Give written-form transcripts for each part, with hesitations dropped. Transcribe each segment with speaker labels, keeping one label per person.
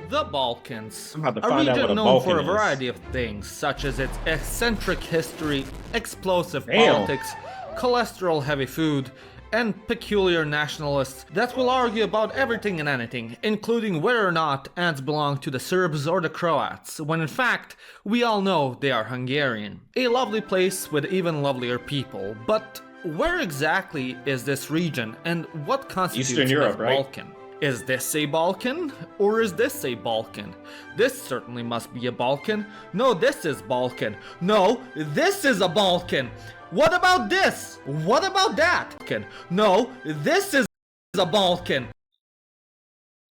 Speaker 1: The Balkans,
Speaker 2: I'm about to
Speaker 1: a
Speaker 2: find out
Speaker 1: region
Speaker 2: what a
Speaker 1: known
Speaker 2: Balkan
Speaker 1: for a
Speaker 2: is.
Speaker 1: variety of things, such as its eccentric history, explosive
Speaker 2: Damn.
Speaker 1: politics, cholesterol-heavy food, and peculiar nationalists that will argue about everything and anything, including whether or not ants belong to the Serbs or the Croats, when in fact, we all know they are Hungarian. A lovely place with even lovelier people, but where exactly is this region, and what constitutes
Speaker 2: Eastern Europe,
Speaker 1: this
Speaker 2: right?
Speaker 1: Balkan? Is this a Balkan? Or is this a Balkan? This certainly must be a Balkan. No, this is Balkan. No, this is a Balkan. What about this? What about that? No, this is a Balkan.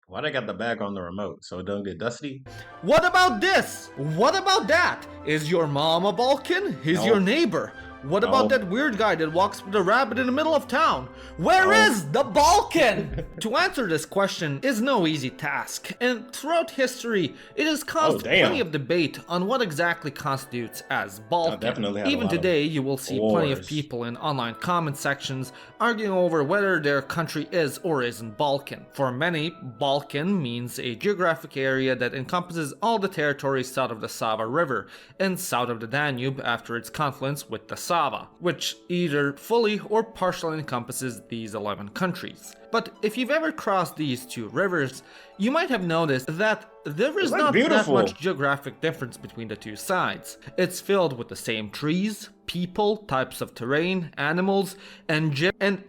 Speaker 2: Why'd I got the bag on the remote so it don't get dusty?
Speaker 1: What about this? What about that? Is your mom a Balkan? Is
Speaker 2: No.
Speaker 1: your neighbor? What about
Speaker 2: No.
Speaker 1: that weird guy that walks with a rabbit in the middle of town? Where
Speaker 2: No.
Speaker 1: is the Balkan? To answer this question is no easy task, and throughout history, it has caused
Speaker 2: damn.
Speaker 1: plenty of debate on what exactly constitutes as Balkan.
Speaker 2: definitely had a
Speaker 1: Even
Speaker 2: lot of
Speaker 1: today, you will see plenty of
Speaker 2: wars.
Speaker 1: people in online comment sections arguing over whether their country is or isn't Balkan. For many, Balkan means a geographic area that encompasses all the territory south of the Sava River and south of the Danube after its confluence with the Sava, which either fully or partially encompasses these 11 countries. But if you've ever crossed these two rivers, you might have noticed that there is
Speaker 2: Isn't that
Speaker 1: not that
Speaker 2: beautiful?
Speaker 1: much geographic difference between the two sides. It's filled with the same trees, people, types of terrain, animals, and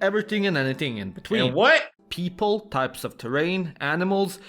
Speaker 1: everything and anything in between.
Speaker 2: And what?
Speaker 1: People, types of terrain, animals,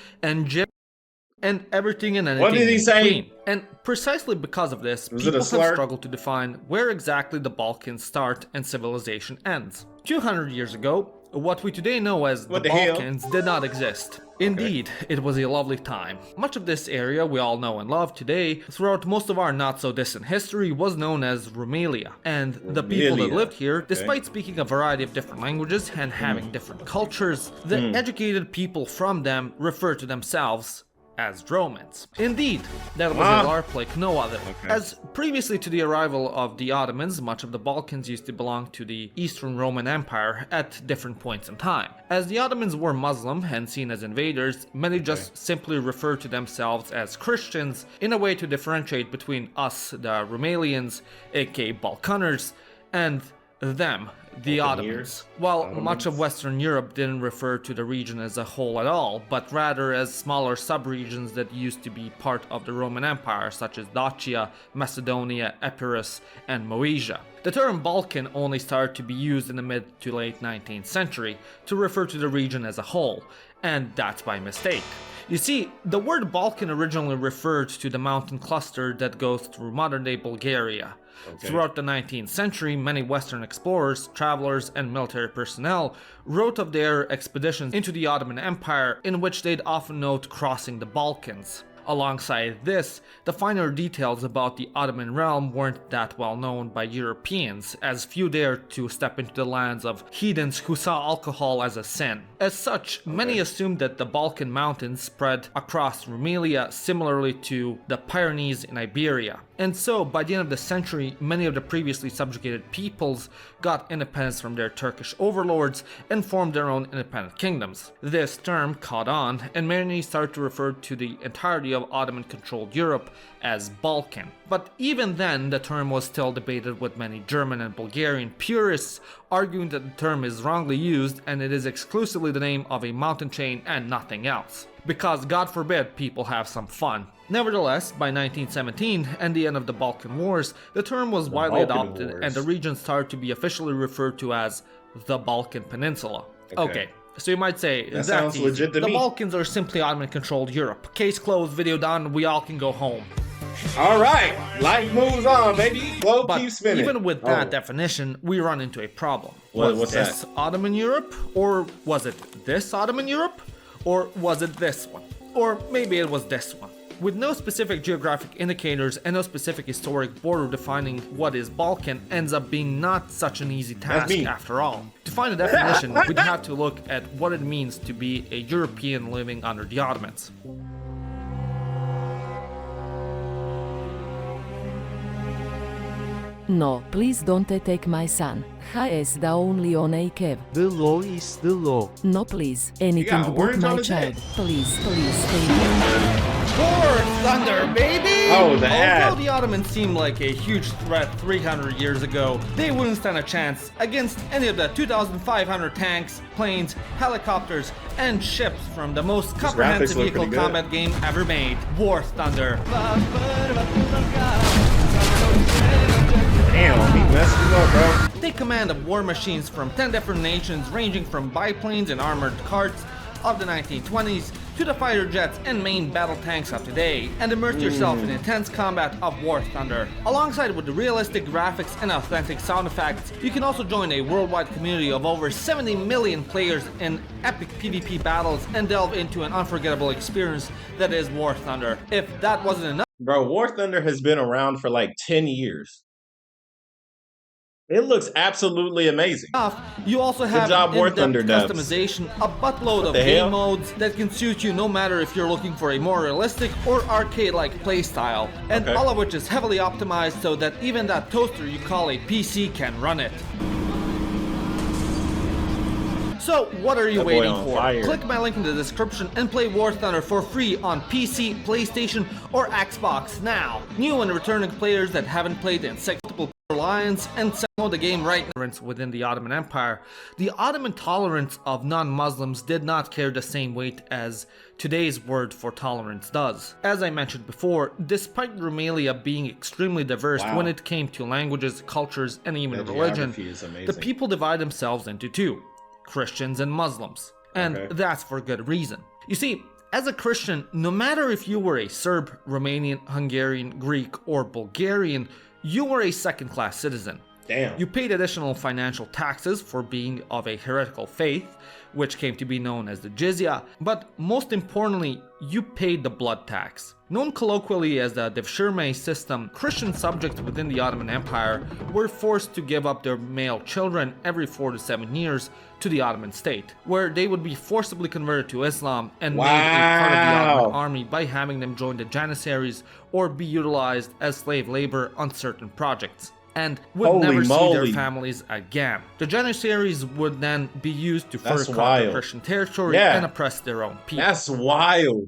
Speaker 1: and everything and anything
Speaker 2: What did he
Speaker 1: in
Speaker 2: say?
Speaker 1: between. And precisely because of this,
Speaker 2: Was it a
Speaker 1: people have
Speaker 2: slur?
Speaker 1: struggled to define where exactly the Balkans start and civilization ends. 200 years ago, what we today know as
Speaker 2: What
Speaker 1: the
Speaker 2: the hell?
Speaker 1: Balkans did not exist. Indeed, it was a lovely time. Much of this area we all know and love today, throughout most of our not-so-distant history, was known as Rumelia. And the people that
Speaker 2: Rumelia.
Speaker 1: lived here, despite speaking a variety of different languages and having different cultures, the educated people from them refer to themselves as Romans. Indeed, that was a larp like no other. As previously to the arrival of the Ottomans, much of the Balkans used to belong to the Eastern Roman Empire at different points in time. As the Ottomans were Muslim and seen as invaders, many just simply referred to themselves as Christians in a way to differentiate between us, the Rumelians, aka Balkaners, and them, the Ottomans. While much of Western Europe didn't refer to the region as a whole at all, but rather as smaller subregions that used to be part of the Roman Empire, such as Dacia, Macedonia, Epirus, and Moesia. The term Balkan only started to be used in the mid to late 19th century to refer to the region as a whole, and that's by mistake. You see, the word Balkan originally referred to the mountain cluster that goes through modern-day Bulgaria. Throughout the 19th century, many Western explorers, travelers, and military personnel wrote of their expeditions into the Ottoman Empire, in which they'd often note crossing the Balkans. Alongside this, the finer details about the Ottoman realm weren't that well known by Europeans, as few dared to step into the lands of heathens who saw alcohol as a sin. As such, many assumed that the Balkan mountains spread across Rumelia similarly to the Pyrenees in Iberia. And so, by the end of the century, many of the previously subjugated peoples got independence from their Turkish overlords and formed their own independent kingdoms. This term caught on, and many started to refer to the entirety of Ottoman-controlled Europe as Balkan. But even then, the term was still debated with many German and Bulgarian purists, arguing that the term is wrongly used and it is exclusively the name of a mountain chain and nothing else. Because God forbid people have some fun. Nevertheless, by 1917 and the end of the Balkan Wars, the term was widely
Speaker 2: Balkan
Speaker 1: adopted
Speaker 2: Wars.
Speaker 1: and the region started to be officially referred to as the Balkan Peninsula. Okay. So you might say,
Speaker 2: That
Speaker 1: that's
Speaker 2: sounds
Speaker 1: easy.
Speaker 2: legit to
Speaker 1: The
Speaker 2: me.
Speaker 1: Balkans are simply Ottoman-controlled Europe. Case closed, video done, we all can go home.
Speaker 2: All right, life moves on, baby. Globe
Speaker 1: But
Speaker 2: keeps spinning.
Speaker 1: even with that
Speaker 2: Oh.
Speaker 1: definition, we run into a problem.
Speaker 2: What's
Speaker 1: Was this
Speaker 2: that?
Speaker 1: Ottoman Europe? Or was it this Ottoman Europe? Or was it this one? Or maybe it was this one. With no specific geographic indicators and no specific historic border defining what is Balkan ends up being not such an easy task
Speaker 2: me.
Speaker 1: after all. To find a definition, we'd have to look at what it means to be a European living under the Ottomans.
Speaker 3: No, please don't take my son. Has the only on a cave.
Speaker 4: The law is the law.
Speaker 3: No, please. Anything
Speaker 2: got
Speaker 3: but
Speaker 2: words on
Speaker 3: my
Speaker 2: his
Speaker 3: child.
Speaker 2: head.
Speaker 3: Please, please, thank you.
Speaker 1: War Thunder, baby!
Speaker 2: Oh, the ad.
Speaker 1: Although the Ottomans seemed like a huge threat 300 years ago, they wouldn't stand a chance against any of the 2,500 tanks, planes, helicopters, and ships from the most comprehensive
Speaker 2: look
Speaker 1: vehicle
Speaker 2: pretty good.
Speaker 1: combat game ever made, War Thunder.
Speaker 2: Damn, he messed you up, bro.
Speaker 1: Take command of war machines from 10 different nations, ranging from biplanes and armored carts of the 1920s to the fighter jets and main battle tanks of today, and immerse yourself in intense combat of War Thunder. Alongside with the realistic graphics and authentic sound effects, you can also join a worldwide community of over 70 million players in epic PvP battles and delve into an unforgettable experience that is War Thunder. If that wasn't enough,
Speaker 2: Bro, War Thunder has been around for like 10 years. It looks absolutely amazing.
Speaker 1: you also have
Speaker 2: job, War
Speaker 1: in-depth
Speaker 2: Thunder dubs.
Speaker 1: customization, a buttload of
Speaker 2: the
Speaker 1: game
Speaker 2: hell?
Speaker 1: modes that can suit you no matter if you're looking for a more realistic or arcade-like playstyle, and
Speaker 2: Okay.
Speaker 1: all of which is heavily optimized so that even that toaster you call a PC can run it. So what are you
Speaker 2: That boy
Speaker 1: waiting
Speaker 2: on
Speaker 1: for?
Speaker 2: fire.
Speaker 1: Click my link in the description and play War Thunder for free on PC, PlayStation, or Xbox now. New and returning players that haven't played in multiple alliance and download the game right now. Within the Ottoman Empire, the Ottoman tolerance of non-Muslims did not carry the same weight as today's word for tolerance does. As I mentioned before, despite Rumelia being extremely diverse when it came to languages, cultures, and even
Speaker 2: The
Speaker 1: religion,
Speaker 2: geography is amazing.
Speaker 1: the people divide themselves into two: Christians and Muslims. And
Speaker 2: Okay.
Speaker 1: that's for good reason. You see, as a Christian, no matter if you were a Serb, Romanian, Hungarian, Greek, or Bulgarian, you were a second-class citizen.
Speaker 2: Damn.
Speaker 1: You paid additional financial taxes for being of a heretical faith, which came to be known as the jizya, but most importantly, you paid the blood tax. Known colloquially as the devshirme system, Christian subjects within the Ottoman Empire were forced to give up their male children every 4 to 7 years to the Ottoman state, where they would be forcibly converted to Islam and made a part of the Ottoman army by having them join the Janissaries or be utilized as slave labor on certain projects, and would
Speaker 2: Holy
Speaker 1: never see their
Speaker 2: moly.
Speaker 1: families again. The Janissaries would then be used to further
Speaker 2: That's
Speaker 1: conquer
Speaker 2: wild.
Speaker 1: Christian territory
Speaker 2: Yeah.
Speaker 1: and oppress their own people.
Speaker 2: That's wild.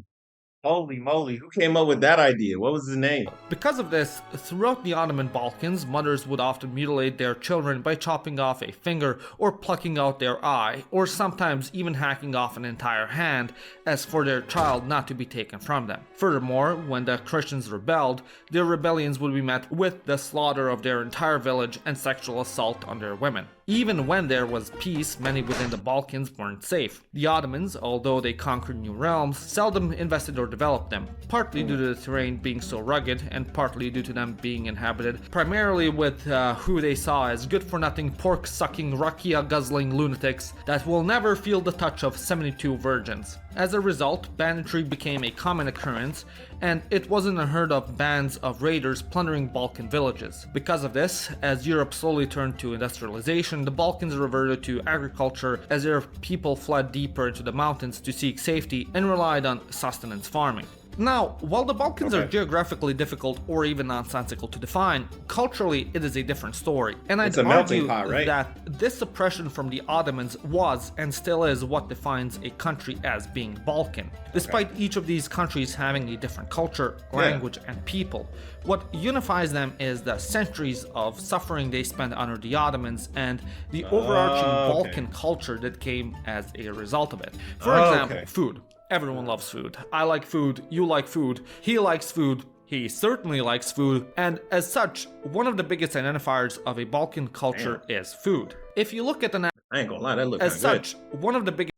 Speaker 2: Holy moly. Who came up with that idea? What was his name?
Speaker 1: Because of this, throughout the Ottoman Balkans, mothers would often mutilate their children by chopping off a finger or plucking out their eye, or sometimes even hacking off an entire hand, as for their child not to be taken from them. Furthermore, when the Christians rebelled, their rebellions would be met with the slaughter of their entire village and sexual assault on their women. Even when there was peace, many within the Balkans weren't safe. The Ottomans, although they conquered new realms, seldom invested or developed them, partly due to the terrain being so rugged and partly due to them being inhabited primarily with who they saw as good-for-nothing, pork-sucking, rakia-guzzling lunatics that will never feel the touch of 72 virgins. As a result, banditry became a common occurrence, and it wasn't unheard of bands of raiders plundering Balkan villages. Because of this, as Europe slowly turned to industrialization, the Balkans reverted to agriculture as their people fled deeper into the mountains to seek safety and relied on sustenance farming. Now, while the Balkans are geographically difficult or even nonsensical to define, culturally it is a different story. And I'd
Speaker 2: It's a melting
Speaker 1: argue
Speaker 2: pot, right?
Speaker 1: that this oppression from the Ottomans was and still is what defines a country as being Balkan. Despite each of these countries having a different culture, language, and people, what unifies them is the centuries of suffering they spent under the Ottomans and the overarching Balkan culture that came as a result of it. For example, food. Everyone loves food. I like food, you like food, he likes food, he certainly likes food, and as such, one of the biggest identifiers of a Balkan culture is food. If you look at the
Speaker 2: I ain't gonna lie, that looks
Speaker 1: as
Speaker 2: kinda good.
Speaker 1: such, one of the biggest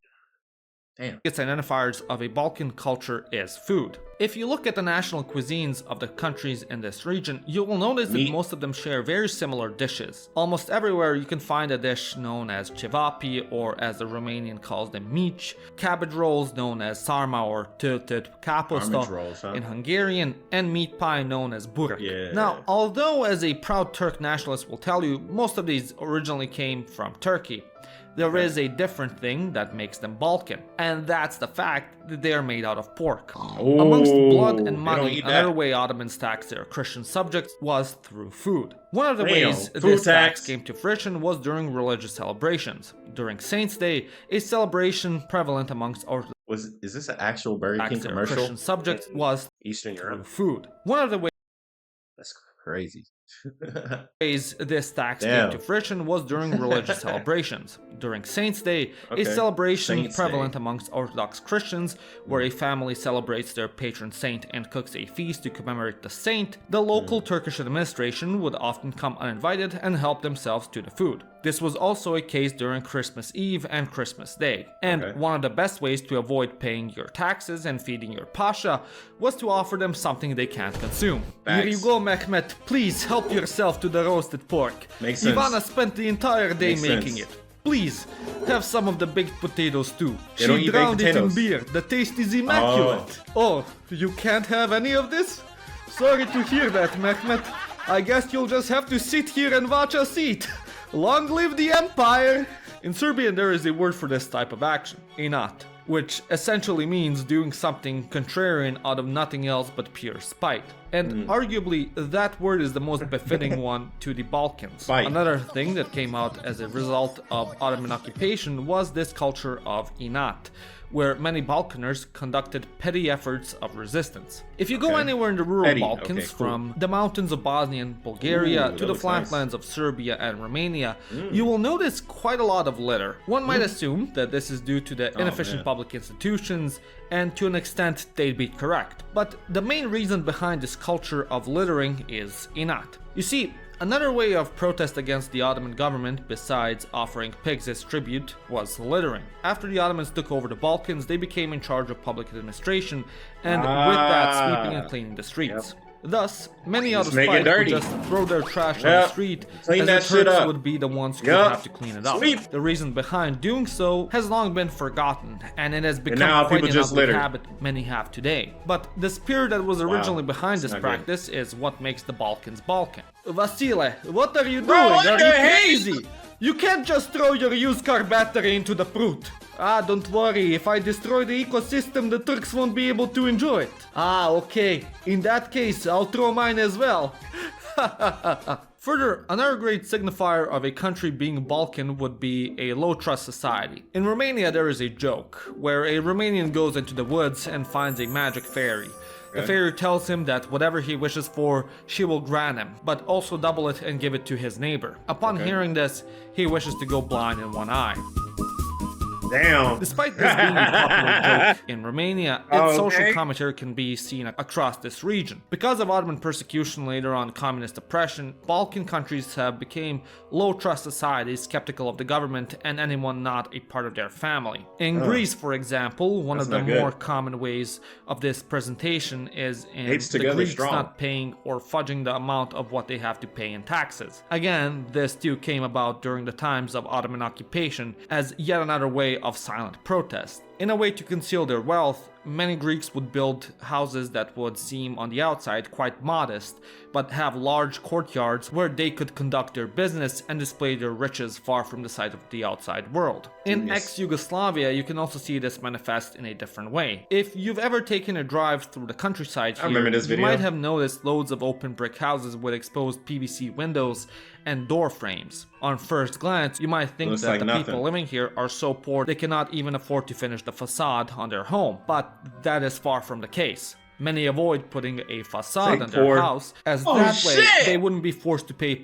Speaker 2: Damn.
Speaker 1: identifiers of a Balkan culture is food. If you look at the national cuisines of the countries in this region, you will notice that most of them share very similar dishes. Almost everywhere you can find a dish known as cevapi, or as the Romanian calls them mici, cabbage rolls known as sarma or tőtött kapusta in Hungarian, and meat pie known as burek. Now, although as a proud Turk nationalist will tell you, most of these originally came from Turkey, there is a different thing that makes them Balkan, and that's the fact that they are made out of pork. Amongst blood and money, another way Ottomans taxed their Christian subjects was through food. One of the ways this tax came to fruition was during religious celebrations. During Saints' Day, a celebration prevalent amongst Orthodox
Speaker 2: Is this an actual Burger King
Speaker 1: their
Speaker 2: commercial?
Speaker 1: Christian subjects was
Speaker 2: Eastern
Speaker 1: through
Speaker 2: Europe.
Speaker 1: food. One of the
Speaker 2: That's crazy.
Speaker 1: ways this tax came
Speaker 2: Damn.
Speaker 1: to fruition was during religious celebrations. During Saints' Day,
Speaker 2: Okay.
Speaker 1: a celebration
Speaker 2: Saints'
Speaker 1: prevalent
Speaker 2: Day.
Speaker 1: amongst Orthodox Christians, where a family celebrates their patron saint and cooks a feast to commemorate the saint, the local Turkish administration would often come uninvited and help themselves to the food. This was also a case during Christmas Eve and Christmas Day. And
Speaker 2: Okay.
Speaker 1: one of the best ways to avoid paying your taxes and feeding your pasha was to offer them something they can't consume. Here you
Speaker 2: Facts.
Speaker 1: go, Mehmet. Please help yourself to the roasted pork.
Speaker 2: Makes sense.
Speaker 1: Ivana spent the entire day
Speaker 2: Makes
Speaker 1: making
Speaker 2: sense.
Speaker 1: it. Please, have some of the baked potatoes too.
Speaker 2: They don't
Speaker 1: She
Speaker 2: eat baked
Speaker 1: drowned it in
Speaker 2: potatoes.
Speaker 1: beer. The taste is immaculate. Oh, you can't have any of this? Sorry to hear that, Mehmet. I guess you'll just have to sit here and watch us eat. Long live the Empire! In Serbian, there is a word for this type of action, inat, which essentially means doing something contrarian out of nothing else but pure spite. And arguably, that word is the most befitting one to the Balkans.
Speaker 2: Spite.
Speaker 1: Another thing that came out as a result of Ottoman occupation was this culture of inat, where many Balkaners conducted petty efforts of resistance. If you go
Speaker 2: Okay.
Speaker 1: anywhere in the rural
Speaker 2: Petty,
Speaker 1: Balkans,
Speaker 2: okay, cool.
Speaker 1: from the mountains of Bosnia and Bulgaria
Speaker 2: Ooh,
Speaker 1: to
Speaker 2: that
Speaker 1: the
Speaker 2: looks
Speaker 1: flatlands of Serbia and Romania, you will notice quite a lot of litter. One might assume that this is due to the inefficient
Speaker 2: man.
Speaker 1: public institutions, and to an extent they'd be correct. But the main reason behind this culture of littering is inat. You see, another way of protest against the Ottoman government, besides offering pigs as tribute, was littering. After the Ottomans took over the Balkans, they became in charge of public administration, and with that, sweeping and cleaning the streets. Thus, many out of
Speaker 2: Just make it
Speaker 1: spite would
Speaker 2: dirty.
Speaker 1: just throw their trash on the
Speaker 2: Yep.
Speaker 1: street,
Speaker 2: Clean
Speaker 1: as
Speaker 2: that
Speaker 1: the
Speaker 2: shit
Speaker 1: Turks
Speaker 2: up.
Speaker 1: would be the ones who
Speaker 2: Yep.
Speaker 1: would have to clean it up.
Speaker 2: Sweep.
Speaker 1: The reason behind doing so has long been forgotten, and it has become
Speaker 2: now
Speaker 1: quite
Speaker 2: people
Speaker 1: an
Speaker 2: just
Speaker 1: ugly
Speaker 2: litter.
Speaker 1: habit many have today. But the spirit that was originally behind
Speaker 2: It's
Speaker 1: this
Speaker 2: not good.
Speaker 1: practice is what makes the Balkans Balkan. Vasile, what are you doing?
Speaker 2: Bro, what
Speaker 1: Are
Speaker 2: the
Speaker 1: you
Speaker 2: heck?
Speaker 1: crazy? You can't just throw your used car battery into the fruit. Ah, don't worry, if I destroy the ecosystem, the Turks won't be able to enjoy it. Ah, okay. In that case, I'll throw mine as well. Further, another great signifier of a country being Balkan would be a low-trust society. In Romania, there is a joke, where a Romanian goes into the woods and finds a magic fairy. The fairy tells him that whatever he wishes for, she will grant him, but also double it and give it to his neighbor. Upon hearing this, he wishes to go blind in one eye.
Speaker 2: Damn.
Speaker 1: Despite this being a popular joke in Romania, its
Speaker 2: Okay.
Speaker 1: social commentary can be seen across this region. Because of Ottoman persecution, later on communist oppression, Balkan countries have become low-trust societies, skeptical of the government and anyone not a part of their family. In Greece, for example, one
Speaker 2: That's
Speaker 1: of the
Speaker 2: not good.
Speaker 1: more common ways of this presentation is in
Speaker 2: Hates
Speaker 1: the
Speaker 2: together
Speaker 1: Greeks
Speaker 2: strong.
Speaker 1: not paying or fudging the amount of what they have to pay in taxes. Again, this too came about during the times of Ottoman occupation as yet another way of silent protest. In a way to conceal their wealth, many Greeks would build houses that would seem on the outside quite modest, but have large courtyards where they could conduct their business and display their riches far from the sight of the outside world. In
Speaker 2: Genius.
Speaker 1: ex-Yugoslavia, you can also see this manifest in a different way. If you've ever taken a drive through the countryside here,
Speaker 2: remember this
Speaker 1: you
Speaker 2: video.
Speaker 1: might have noticed loads of open brick houses with exposed PVC windows and door frames. On first glance, you might think
Speaker 2: Looks
Speaker 1: that
Speaker 2: like
Speaker 1: the
Speaker 2: nothing.
Speaker 1: people living here are so poor they cannot even afford to finish the facade on their home, but that is far from the case. Many avoid putting a facade
Speaker 2: Say
Speaker 1: on
Speaker 2: poor.
Speaker 1: their house, as
Speaker 2: Oh,
Speaker 1: that way
Speaker 2: shit!
Speaker 1: they wouldn't be forced to pay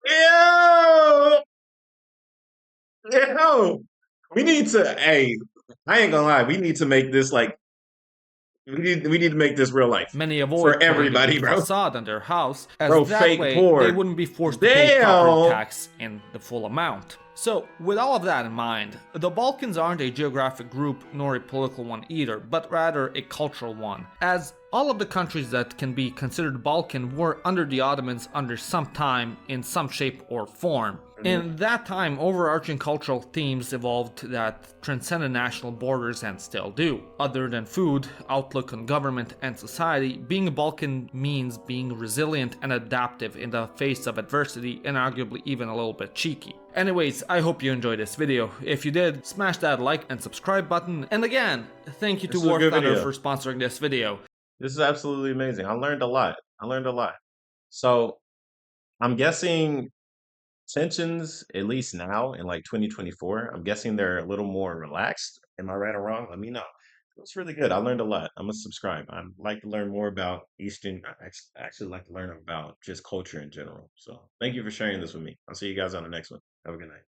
Speaker 2: Yo! Yo! We need to, hey, I ain't gonna lie, we need to make this like, we need to make this real life.
Speaker 1: Many avoid
Speaker 2: For everybody,
Speaker 1: putting a
Speaker 2: bro.
Speaker 1: facade on their house, as
Speaker 2: Bro,
Speaker 1: that
Speaker 2: fake
Speaker 1: way
Speaker 2: poor.
Speaker 1: they wouldn't be forced to pay property
Speaker 2: Damn.
Speaker 1: tax in the full amount. So, with all of that in mind, the Balkans aren't a geographic group nor a political one either, but rather a cultural one, as all of the countries that can be considered Balkan were under the Ottomans under some time in some shape or form. In that time, overarching cultural themes evolved that transcended national borders and still do. Other than food, outlook on government and society, being a Balkan means being resilient and adaptive in the face of adversity and arguably even a little bit cheeky. Anyways, I hope you enjoyed this video. If you did, smash that like and subscribe button. And again, thank you to
Speaker 2: This was a
Speaker 1: War
Speaker 2: good
Speaker 1: Thunder
Speaker 2: video.
Speaker 1: for sponsoring this video.
Speaker 2: This is absolutely amazing. I learned a lot. So I'm guessing tensions, at least now in like 2024, I'm guessing they're a little more relaxed. Am I right or wrong? Let me know. was really good. I learned a lot. I'm gonna subscribe. I'd like to learn more about Eastern. I actually like to learn about just culture in general. So thank you for sharing this with me. I'll see you guys on the next one. Have a good night.